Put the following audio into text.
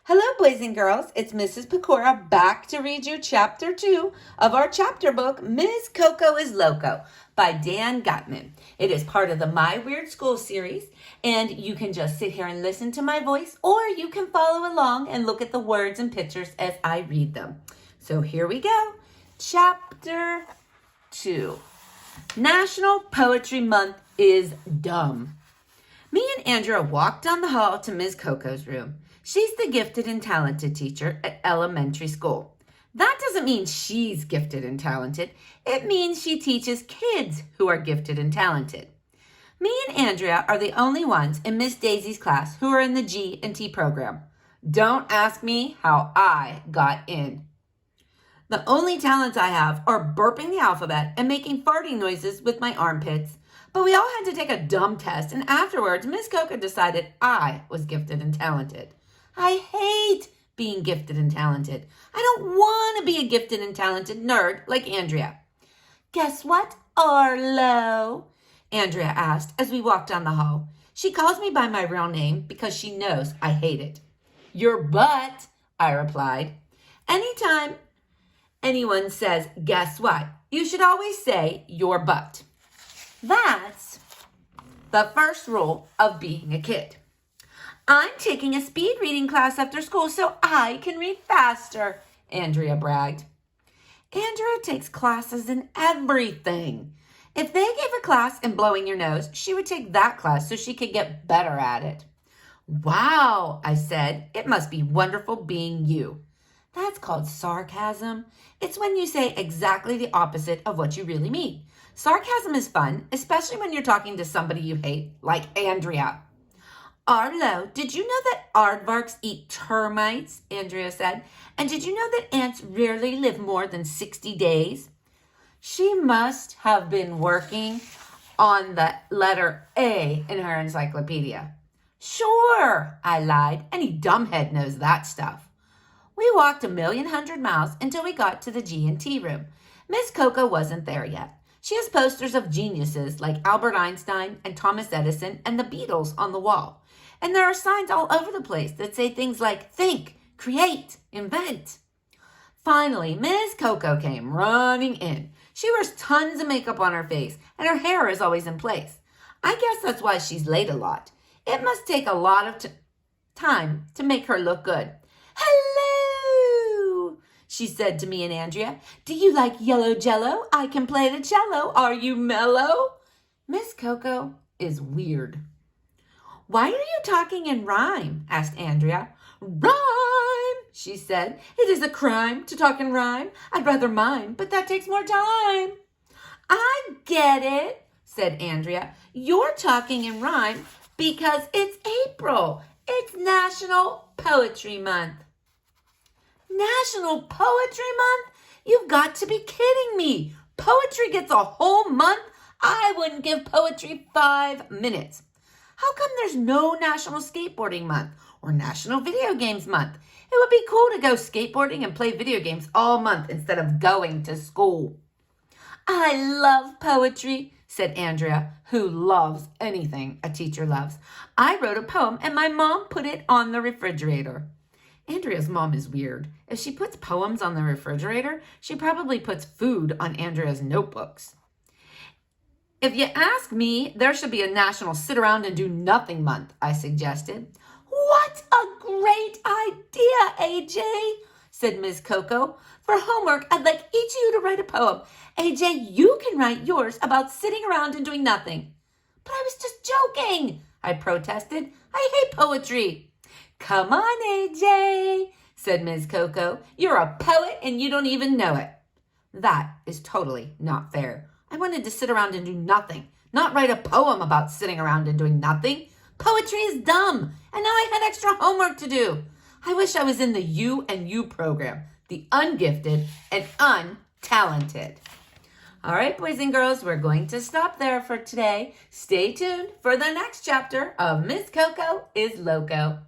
Hello, boys and girls. It's Mrs. Pecora back to read you Chapter 2 of our chapter book, Ms. Coco is Loco by Dan Gutman. It is part of the My Weird School series, and you can just sit here and listen to my voice, or you can follow along and look at the words and pictures as I read them. So here we go. Chapter 2. National Poetry Month is dumb. Me and Andrea walked down the hall to Ms. Coco's room. She's the gifted and talented teacher at elementary school. That doesn't mean she's gifted and talented. It means she teaches kids who are gifted and talented. Me and Andrea are the only ones in Miss Daisy's class who are in the G&T program. Don't ask me how I got in. The only talents I have are burping the alphabet and making farting noises with my armpits. But we all had to take a dumb test, and afterwards, Miss Coco decided I was gifted and talented. I hate being gifted and talented. I don't want to be a gifted and talented nerd like Andrea. Guess what, Arlo? Andrea asked as we walked down the hall. She calls me by my real name because she knows I hate it. Your butt, I replied. Anytime anyone says, guess what, you should always say your butt. That's the first rule of being a kid. I'm taking a speed reading class after school so I can read faster, Andrea bragged. Andrea takes classes in everything. If they gave a class in blowing your nose, she would take that class so she could get better at it. Wow, I said, it must be wonderful being you. That's called sarcasm. It's when you say exactly the opposite of what you really mean. Sarcasm is fun, especially when you're talking to somebody you hate, like Andrea. Arlo, did you know that aardvarks eat termites? Andrea said. And did you know that ants rarely live more than 60 days? She must have been working on the letter A in her encyclopedia. Sure, I lied. Any dumbhead knows that stuff. We walked 1,100,000 miles until we got to the G&T room. Miss Coco wasn't there yet. She has posters of geniuses like Albert Einstein and Thomas Edison and the Beatles on the wall. And there are signs all over the place that say things like think, create, invent. Finally, Miss Coco came running in. She wears tons of makeup on her face, and her hair is always in place. I guess that's why she's late a lot. It must take a lot of time to make her look good. Hello, she said to me and Andrea. Do you like yellow jello? I can play the cello. Are you mellow? Miss Coco is weird. Why are you talking in rhyme? Asked Andrea. Rhyme, she said. It is a crime to talk in rhyme. I'd rather mime, but that takes more time. I get it, said Andrea. You're talking in rhyme because it's April. It's National Poetry Month. National Poetry Month? You've got to be kidding me. Poetry gets a whole month? I wouldn't give poetry 5 minutes. How come there's no National Skateboarding Month or National Video Games Month? It would be cool to go skateboarding and play video games all month instead of going to school. I love poetry, said Andrea, who loves anything a teacher loves. I wrote a poem and my mom put it on the refrigerator. Andrea's mom is weird. If she puts poems on the refrigerator, she probably puts food on Andrea's notebooks. If you ask me, there should be a National Sit Around and Do Nothing Month, I suggested. What a great idea, AJ, said Miss Coco. For homework, I'd like each of you to write a poem. AJ, you can write yours about sitting around and doing nothing. But I was just joking, I protested. I hate poetry. Come on, AJ, said Miss Coco. You're a poet and you don't even know it. That is totally not fair. I wanted to sit around and do nothing, not write a poem about sitting around and doing nothing. Poetry is dumb, and now I had extra homework to do. I wish I was in the U and U program, the ungifted and untalented. All right, boys and girls, we're going to stop there for today. Stay tuned for the next chapter of Miss Coco is Loco.